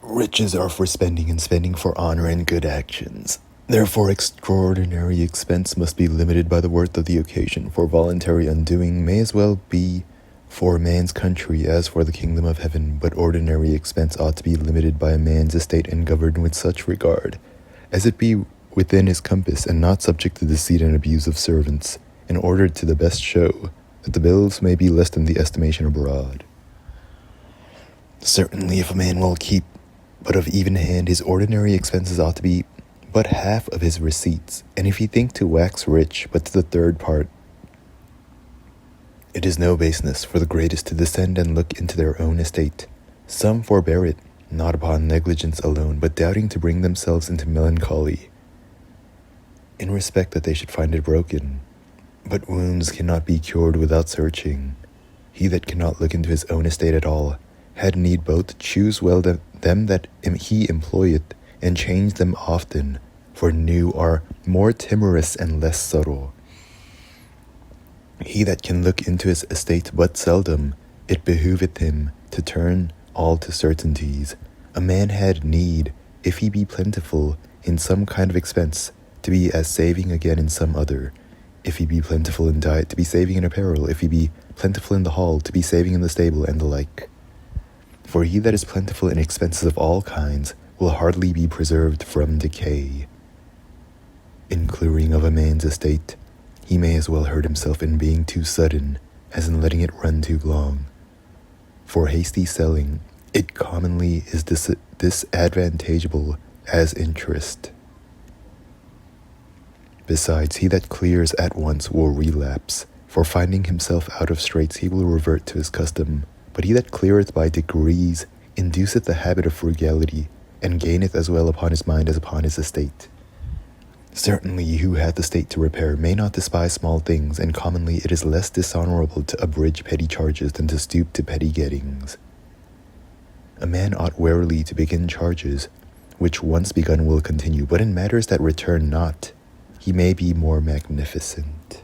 Riches are for spending, and spending for honor and good actions. Therefore, extraordinary expense must be limited by the worth of the occasion, for voluntary undoing may as well be for man's country as for the kingdom of heaven, but ordinary expense ought to be limited by a man's estate and governed with such regard as it be within his compass, and not subject to deceit and abuse of servants, in order to the best show that the bills may be less than the estimation abroad. Certainly, if a man will keep but of even hand, his ordinary expenses ought to be but half of his receipts, and if he think to wax rich but to the third part, it is no baseness for the greatest to descend and look into their own estate. Some forbear it, not upon negligence alone, but doubting to bring themselves into melancholy, in respect that they should find it broken. But wounds cannot be cured without searching. He that cannot look into his own estate at all, had need both choose well them that he employeth, and change them often, for new are more timorous and less subtle. He that can look into his estate but seldom, it behoveth him to turn all to certainties. A man had need, if he be plentiful in some kind of expense, to be as saving again in some other. If he be plentiful in diet, to be saving in apparel. If he be plentiful in the hall, to be saving in the stable, and the like. For he that is plentiful in expenses of all kinds will hardly be preserved from decay. In clearing of a man's estate, he may as well hurt himself in being too sudden as in letting it run too long. For hasty selling, it commonly is disadvantageable as interest. Besides, he that clears at once will relapse, for finding himself out of straits he will revert to his custom. But he that cleareth by degrees induceth the habit of frugality, and gaineth as well upon his mind as upon his estate. Certainly he who hath estate to repair may not despise small things, and commonly it is less dishonorable to abridge petty charges than to stoop to petty gettings. A man ought warily to begin charges, which once begun will continue, but in matters that return not, he may be more magnificent.